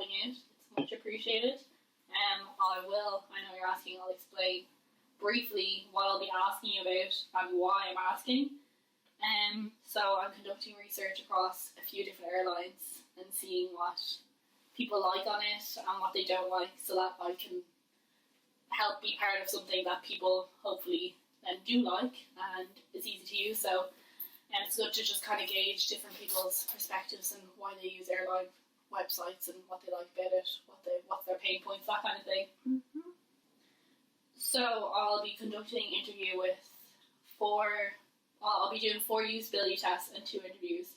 helping out. It's much appreciated. I know you're asking, I'll explain briefly what I'll be asking you about and why I'm asking. So I'm conducting research across a few different airlines and seeing what people like on it and what they don't like, so that I can help be part of something that people hopefully then do like and is easy to use. So it's good to just kind of gauge different people's perspectives and why they use airline websites and what they like about it, what's their pain points, that kind of thing. Mm-hmm. So I'll be conducting an interview with I'll be doing 4 usability tests and 2 interviews,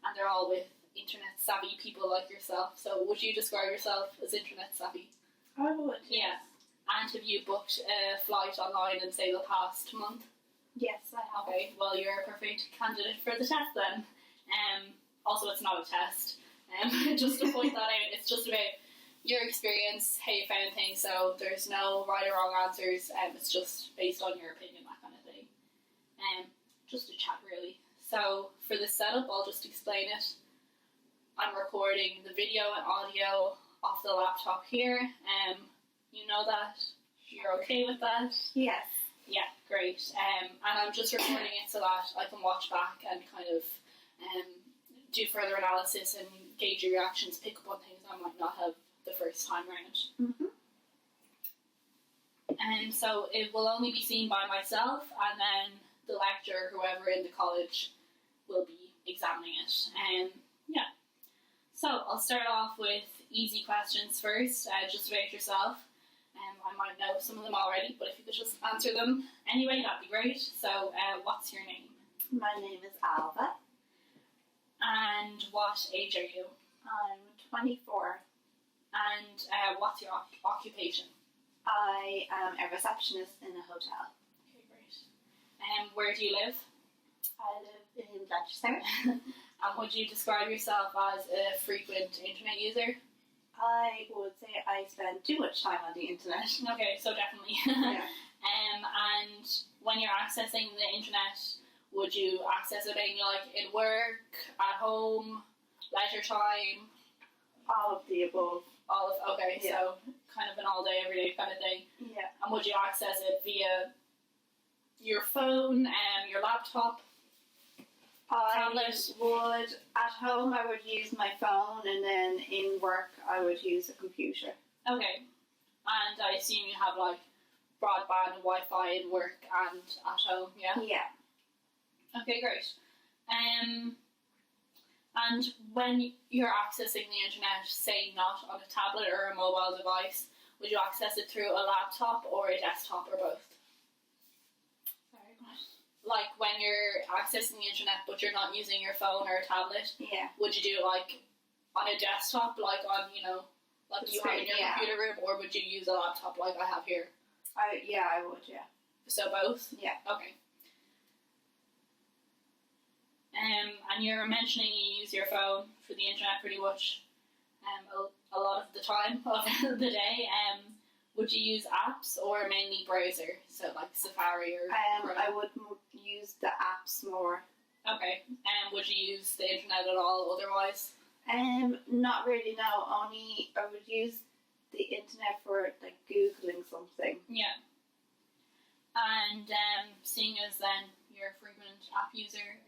and they're all with internet savvy people like yourself. So would you describe yourself as internet savvy? I would. Yeah. And have you booked a flight online in, say, the past month? Yes, I have. Okay, well, you're a perfect candidate for the test then. Also, it's not a test. Just to point that out, it's just about your experience, how you found things, so there's no right or wrong answers. It's just based on your opinion, that kind of thing. Just a chat, really. So for the setup, I'll just explain it. I'm recording the video and audio off the laptop here. You know that? You're okay with that? Yes. Yeah, great. And I'm just recording it so that I can watch back and kind of do further analysis and gauge your reactions, pick up on things I might not have the first time round. Mm-hmm. And so it will only be seen by myself, and then the lecturer, whoever in the college, will be examining it. Yeah. So I'll start off with easy questions first, just about yourself. I might know some of them already, but if you could just answer them anyway, that'd be great. So what's your name? My name is Ailbhe. And what age are you? I'm 24. And what's your occupation? I am a receptionist in a hotel. Okay, great. Where do you live? I live in Manchester. And would you describe yourself as a frequent internet user? I would say I spend too much time on the internet. Okay, so definitely. Yeah. And when you're accessing the internet, would you access it in work, at home, leisure time? All of the above. Okay, yeah. So kind of an all day, every day kind of thing. Yeah. And would you access it via your phone and your laptop? Tablet? At home I would use my phone, and then in work I would use a computer. Okay. And I assume you have broadband and Wi-Fi in work and at home, yeah? Yeah. Okay, great. And when you're accessing the internet, say not on a tablet or a mobile device, would you access it through a laptop or a desktop or both? Sorry, what? Like when you're accessing the internet but you're not using your phone or a tablet, yeah. Would you do it on a desktop, on, you have in your computer room, or would you use a laptop like I have here? I would, yeah. So both? Yeah. Okay. And you're mentioning you use your phone for the internet pretty much a lot of the time of the day. Would you use apps or mainly browser? So like Safari or Chrome? I would use the apps more. Okay. Would you use the internet at all otherwise? Not really, no. Only I would use the internet for Googling something. Yeah. And seeing as then you're a frequent app user,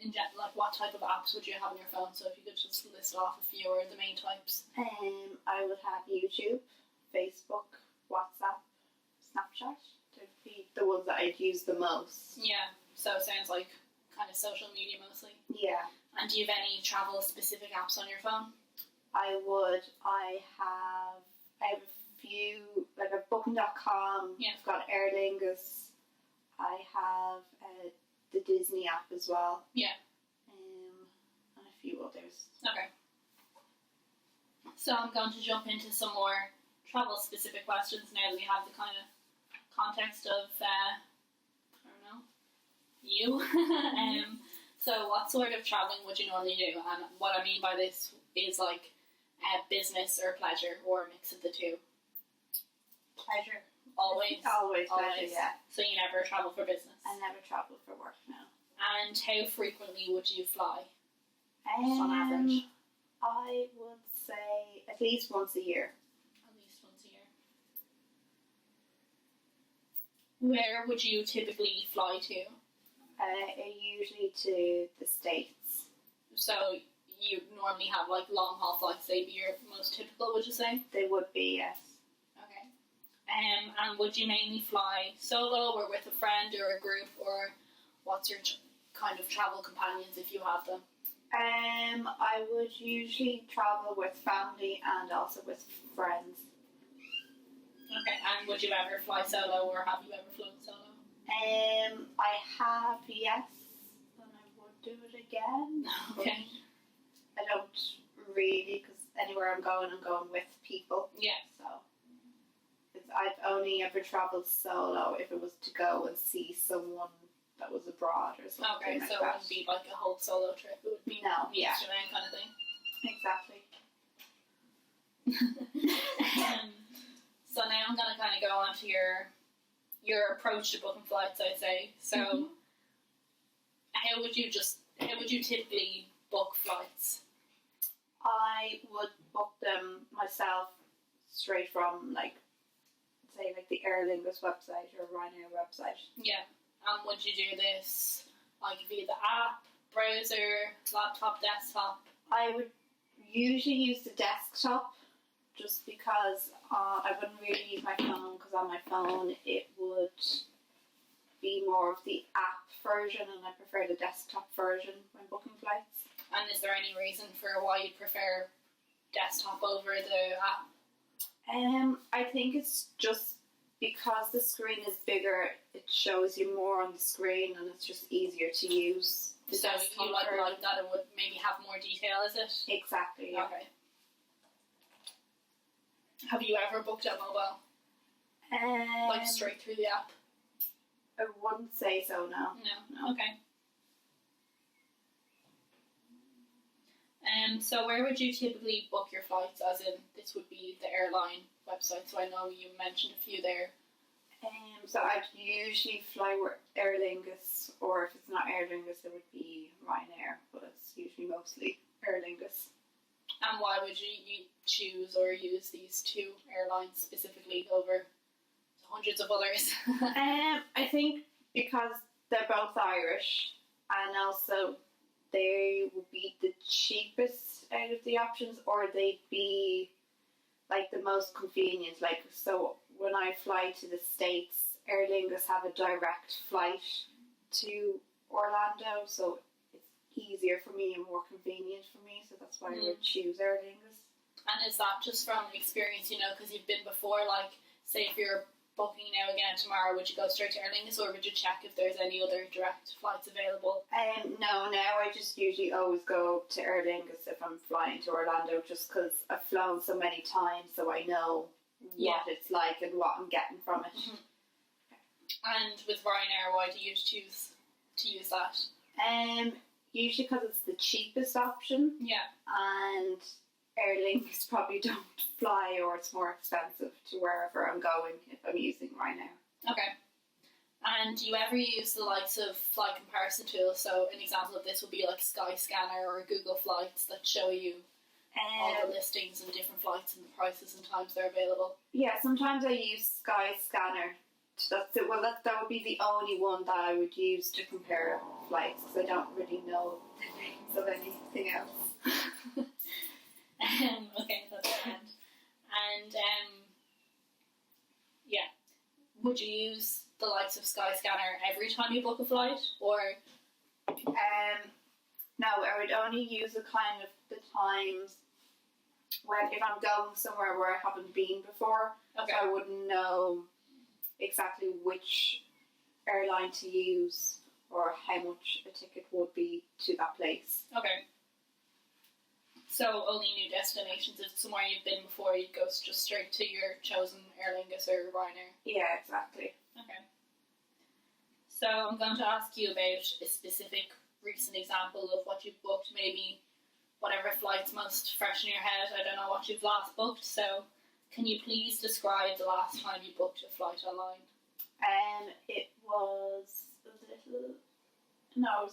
what type of apps would you have on your phone? So if you could just list off a few or the main types. I would have YouTube, Facebook, WhatsApp, Snapchat. They'd be the ones that I'd use the most. Yeah, so it sounds like kind of social media mostly. Yeah. And do you have any travel specific apps on your phone? I would. I have a few, a Booking.com. Yeah. I've got Aer Lingus. I have the Disney app as well. Yeah. And a few others. Okay. So I'm going to jump into some more travel specific questions now that we have the kind of context of, you. So what sort of travelling would you normally do? And what I mean by this is business or pleasure, or a mix of the two. Pleasure. Always? Always pleasure, yeah. So you never travel for business? I never travel for work, no. And how frequently would you fly? On average? I would say a At least once a year. At least once a year. Where would you typically fly to? Usually to the States. So you normally have like long haul flights. They'd be your most typical, would you say? They would be, yes. Okay. And would you mainly fly solo or with a friend or a group, or what's your kind of travel companions if you have them? I would usually travel with family and also with friends. Okay. And would you ever fly solo, or have you ever flown solo? I have, yes, and I would do it again. Okay. I don't really, because anywhere I'm going with people. Yeah. So I've only ever travelled solo if it was to go and see someone that was abroad or something. Okay, like so that. it wouldn't be like a whole solo trip. It would be yeah, kind of thing. exactly. So now I'm gonna kind of go on to your approach to booking flights, I'd say. So, how would you typically book flights? I would book them myself straight from say the Aer Lingus website or Ryanair website. Yeah. Would you do this like via the app, browser, laptop, desktop? I would usually use the desktop just because I wouldn't really use my phone, because on my phone it would be more of the app version and I prefer the desktop version when booking flights. And is there any reason for why you prefer desktop over the app? I think it's just because the screen is bigger, it shows you more on the screen and it's just easier to use. So you like that it would maybe have more detail, is it? Exactly, yeah. Okay. Have you ever booked on mobile? Like straight through the app? I wouldn't say so, no. No. Okay. So where would you typically book your flights? As in, this would be the airline website. So I know you mentioned a few there. So I'd usually fly with Aer Lingus, or if it's not Aer Lingus, it would be Ryanair, but it's usually mostly Aer Lingus. And why would you choose or use these two airlines specifically over hundreds of others? I think because they're both Irish, and also they would be the cheapest out of the options, or they'd be like the most convenient. Like, so when I fly to the States, Aer Lingus have a direct flight to Orlando, so it's easier for me and more convenient for me, so that's why I would choose Aer Lingus. And is that just from experience, because you've been before, like, say if you're booking now again tomorrow, would you go straight to Aer Lingus, or would you check if there's any other direct flights available? No, now I just usually always go to Aer Lingus if I'm flying to Orlando, just because I've flown so many times, so I know what it's like and what I'm getting from it. Mm-hmm. And with Ryanair, why do you choose to use that? Usually because it's the cheapest option. Yeah. And Aer Lingus probably don't fly, or it's more expensive to wherever I'm going if I'm using Ryanair. Okay. And do you ever use the likes of flight comparison tools? So an example of this would be like Skyscanner or Google Flights that show you all the listings and different flights and the prices and times they're available. Yeah, sometimes I use Skyscanner. That would be the only one that I would use to compare flights, because I don't really know the names of anything else. Okay, that's grand. And yeah, would you use the likes of Skyscanner every time you book a flight, or? No, I would only use it kind of the times when, if I'm going somewhere where I haven't been before, okay. So I wouldn't know exactly which airline to use or how much a ticket would be to that place. Okay. So only new destinations. If somewhere you've been before, you'd go just straight to your chosen Aer Lingus or Ryanair. Yeah, exactly. Okay. So I'm going to ask you about a specific recent example of what you've booked, maybe whatever flight's most fresh in your head. I don't know what you've last booked, so can you please describe the last time you booked a flight online? It was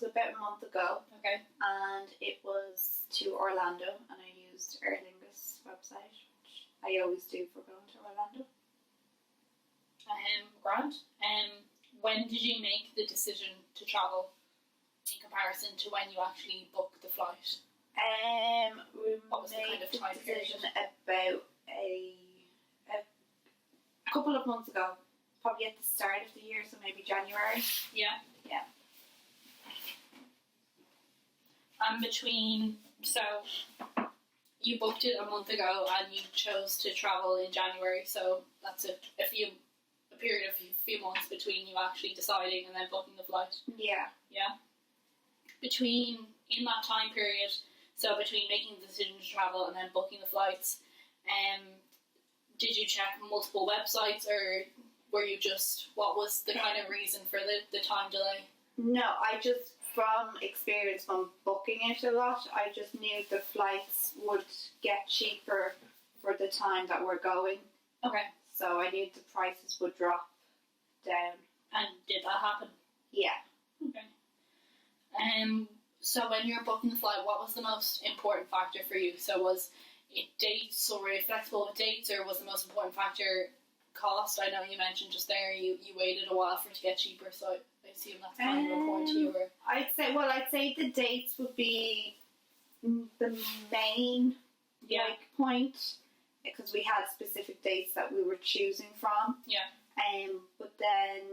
about a month ago. Okay. And it was to Orlando, and I used Aer Lingus. Air's website, which I always do for going to Orlando. Grant. When did you make the decision to travel in comparison to when you actually booked the flight? We What was the made kind of the time period? decision about a couple of months ago, probably at the start of the year, so maybe January. Yeah. Yeah. And so you booked it a month ago and you chose to travel in January, so that's a period of a few months between you actually deciding and then booking the flight. Yeah. Yeah. In that time period, so between making the decision to travel and then booking the flights, did you check multiple websites, or what was the kind of reason for the time delay? No, I just, from experience from booking it a lot, I just knew the flights would get cheaper for the time that we're going. Okay. So I knew the prices would drop down. And did that happen? Yeah. Okay. So when you were booking the flight, what was the most important factor for you? So was it dates, or were you flexible with dates, or was the most important factor cost? I know you mentioned just there you waited a while for it to get cheaper, so I assume that's kind of important to you. Or... I'd say the dates would be the main point, because we had specific dates that we were choosing from. Yeah. But then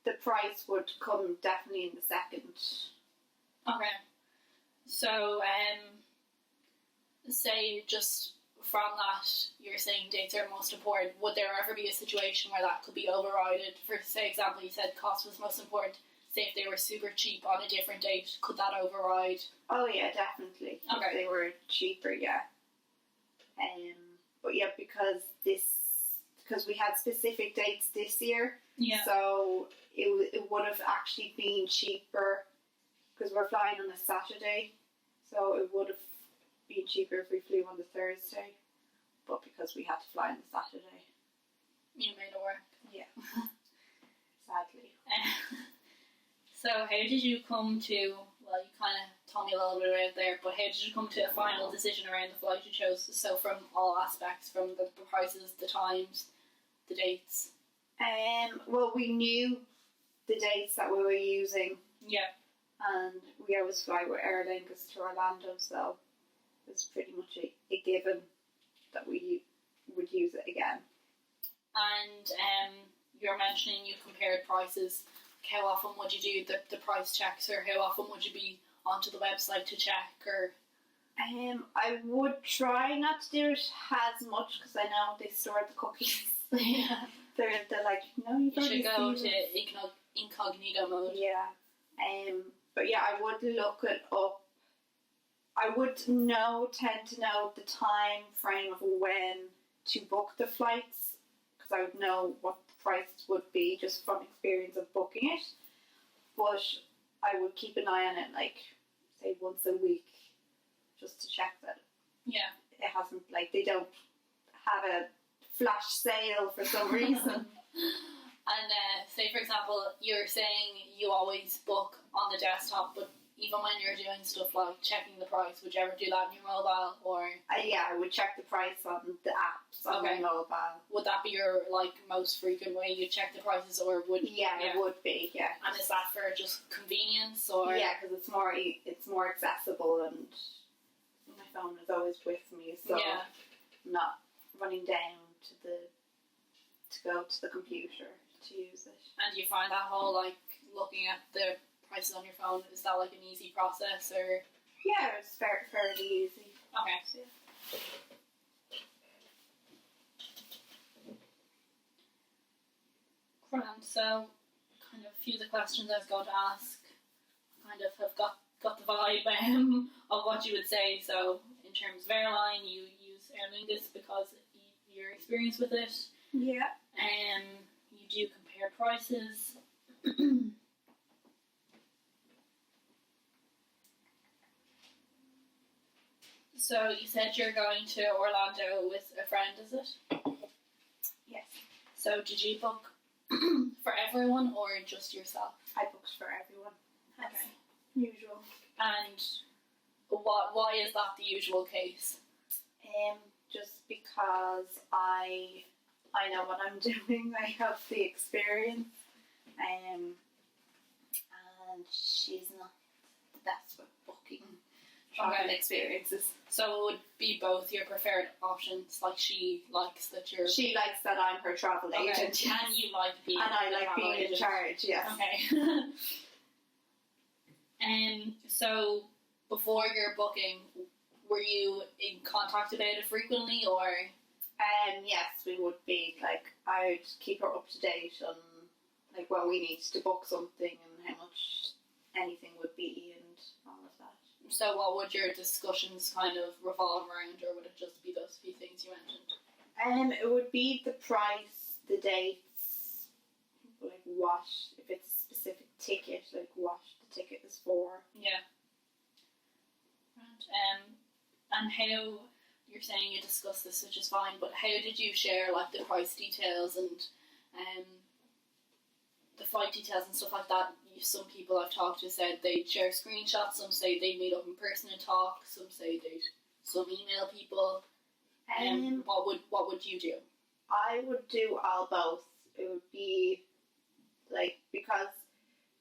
the price would come definitely in the second. Okay. So, say just from that, you're saying dates are most important. Would there ever be a situation where that could be overridden? For say example, you said cost was most important. Say if they were super cheap on a different date, could that override? Oh yeah, definitely. Okay. If they were cheaper, yeah. But yeah, because we had specific dates this year, so it would have actually been cheaper, because we're flying on a Saturday, so it would have been cheaper if we flew on the Thursday, but because we had to fly on the Saturday, you made it work. Yeah. Sadly. So how did you come to, well, you kind of told me a little bit about there, but how did you come to a final decision around the flight you chose? So from all aspects, from the prices, the times, the dates? Well, we knew the dates that we were using. Yeah. And we always fly with Aer Lingus to Orlando, so it's pretty much a given that we would use it again. And you're mentioning you compared prices. How often would you do the price checks, or how often would you be onto the website to check? Or I would try not to do it as much, because I know they store the cookies. Yeah. They're like, no, you should go to incognito mode. Yeah. But yeah, I would look it up. I would tend to know the time frame of when to book the flights, because I would know what the prices would be just from experience of booking it. But I would keep an eye on it, like, say, once a week, just to check that it hasn't, like, they don't have a flash sale for some reason. And say, for example, you're saying you always book on the desktop, but even when you're doing stuff like checking the price, would you ever do that on your mobile? Or yeah, I would check the price on the apps on my mobile. Would that be your most frequent way you check the prices, or would? Yeah, it would be. Yeah. And is that for just convenience, or? Yeah, because it's more accessible, and my phone is always with me, so I'm not running down to go to the computer to use it. And do you find that whole looking at the prices on your phone, is that an easy process, or? Yeah, it's fairly easy. Okay. Yeah. Grand. So, kind of a few of the questions I was going to ask, kind of have got the vibe of what you would say. So, in terms of airline, you use Aer Lingus because your experience with it. Yeah. You do compare prices. So you said you're going to Orlando with a friend, is it? Yes. So did you book for everyone or just yourself? I booked for everyone. Okay. Usual. And Why is that the usual case? Just because I know what I'm doing. I have the experience. And she's not the best with booking travel experiences. So it would be both your preferred options. Like she likes that you're. She likes that I'm her travel agent. Yes. And you like being. And I like being agent. in charge. Yes. Okay. So before your booking, were you in contact about it frequently, or? Yes, we would be. Like, I'd keep her up to date on like when we need to book something and how much anything would be and all of that. So what would your discussions kind of revolve around, or would it just be those few things you mentioned? It would be the price, the dates, like what, if it's a specific ticket, like what the ticket is for. Yeah. And how, you're saying you discussed this, which is fine, but how did you share like the price details and the flight details and stuff like that? Some people I've talked to said they'd share screenshots, some say they'd meet up in person and talk, some say they'd email people. What would you do? I would do all both. It would be like, because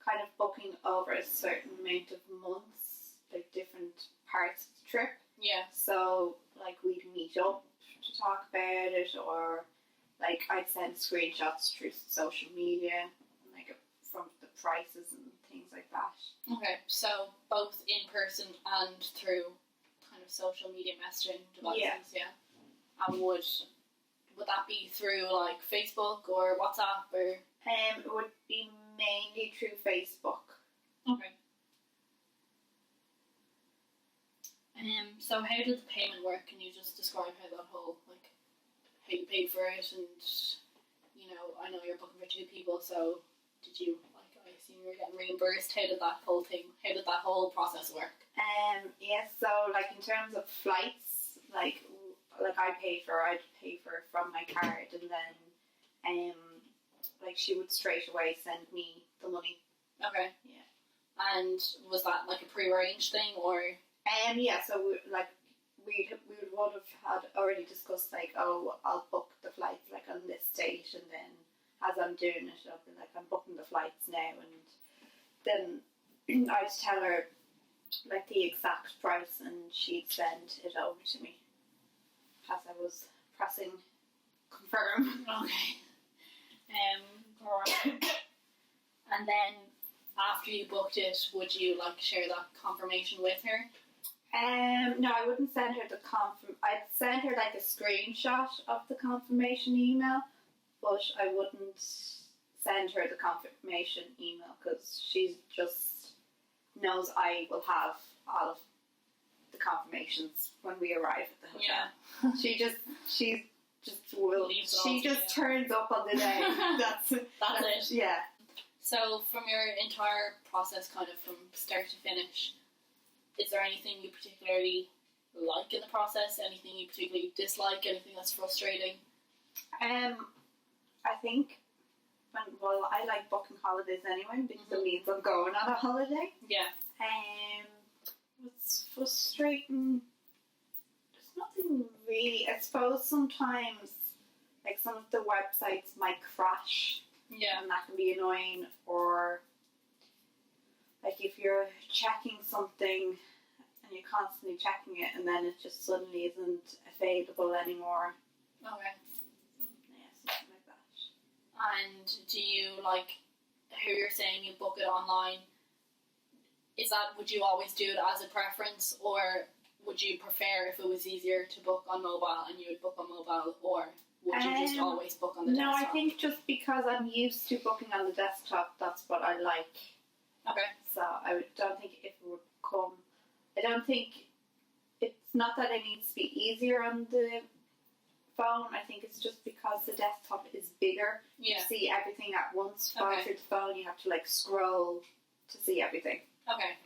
kind of booking over a certain amount of months, like different parts of the trip. Yeah. So like we'd meet up to talk about it, or like I'd send screenshots through social media, like from the prices and things like that. Okay, so both in person and through kind of social media messaging devices, yeah. And would that be through like Facebook or WhatsApp or? It would be mainly through Facebook. Okay. So how did the payment work? Can you just describe how that whole, like, how you paid for it, and, you know, I know you're booking for 2 people, so did you, like, I assume you're getting reimbursed, how did that whole process work? Yes, so, like, in terms of flights, like I'd pay for from my card, and then, like, she would straight away send me the money. Okay. Yeah. And was that, like, a pre-arranged thing, or? Yeah, so we would have had already discussed, like, oh, I'll book the flights, like, on this date, and then as I'm doing it, I'll be like, I'm booking the flights now, and then I'd tell her, like, the exact price, and she'd send it over to me as I was pressing confirm. Okay. And then after you booked it, would you, like, share that confirmation with her? No, I wouldn't send her I'd send her like a screenshot of the confirmation email, but I wouldn't send her the confirmation email because she just knows I will have all of the confirmations when we arrive at the hotel. Yeah. She just turns up on the day. That's it. Yeah. So from your entire process, kind of from start to finish, is there anything you particularly like in the process? Anything you particularly dislike? Anything that's frustrating? I think, I like booking holidays anyway because it means I'm going on a holiday. Yeah. What's frustrating? There's nothing really. I suppose sometimes, like, some of the websites might crash. Yeah. And that can be annoying, or like if you're checking something and you're constantly checking it and then it just suddenly isn't available anymore. Okay. Yeah, something like that. And do you, like, how you're saying you book it online, would you always do it as a preference, or would you prefer if it was easier to book on mobile and you would book on mobile, or would you just always book on the desktop? No, I think just because I'm used to booking on the desktop, that's what I like. Okay. So don't think it would come. I don't think it's not that it needs to be easier on the phone. I think it's just because the desktop is bigger. Yeah. You see everything at once. While through the phone, you have to, like, scroll to see everything. Okay.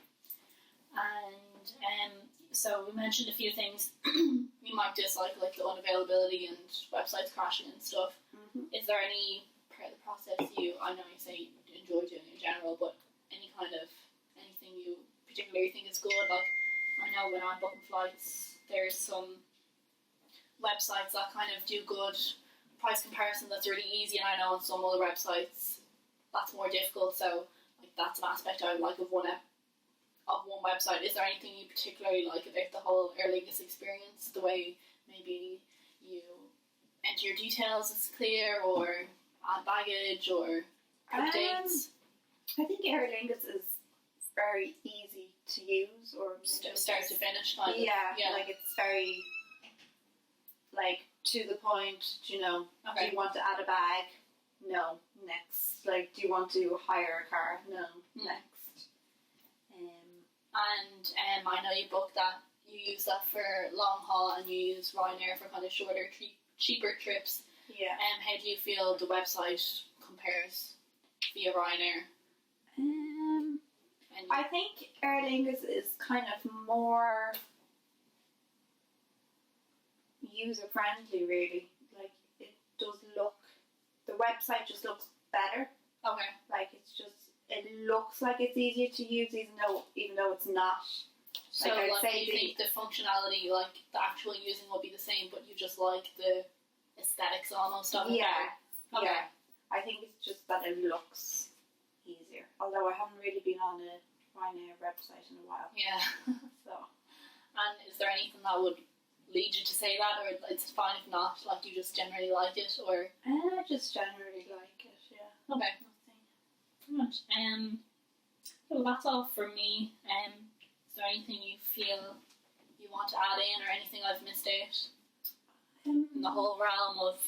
And so we mentioned a few things you might dislike, like the unavailability and websites crashing and stuff. Mm-hmm. Is there any part of the process I know you say you enjoy doing in general, but anything you particularly think is good? Like, I know when I'm booking flights, there's some websites that kind of do good price comparison that's really easy, and I know on some other websites that's more difficult. So like that's an aspect I like of one website. Is there anything you particularly like about the whole Aer Lingus experience? The way maybe you enter your details is clear, or add baggage, or updates? I think Aer Lingus is very easy to use, or start to finish kind of. Yeah, like it's very like to the point. You know, Okay. do you want to add a bag? No. Next. Like, do you want to hire a car? No. Next. And I know you booked that. You use that for long haul, and you use Ryanair for kind of shorter, cheaper trips. Yeah. How do you feel the website compares via Ryanair? I think Aer Lingus is kind of more user friendly, really. Like, it does look, the website just looks better. Okay. Like, it looks like it's easier to use, even though it's not. So, I'd like, say you think the functionality, like the actual using, will be the same, but you just like the aesthetics almost of it? Yeah. Okay. Yeah. I think it's just that it looks easier. Although I haven't really been on a Ryanair website in a while. Yeah. So. And is there anything that would lead you to say that, or it's fine if not, like you just generally like it, or? I just generally like it, yeah. Okay. Right. Well, that's all from me. Is there anything you feel you want to add in, or anything I've missed out in the whole realm of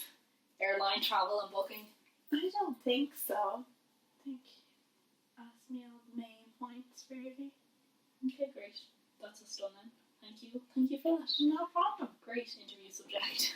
airline travel and booking? I don't think so. I think you asked me all the main points, really. Okay, great. That's a stunning. Thank you. Thank you for that. No problem. Great interview subject.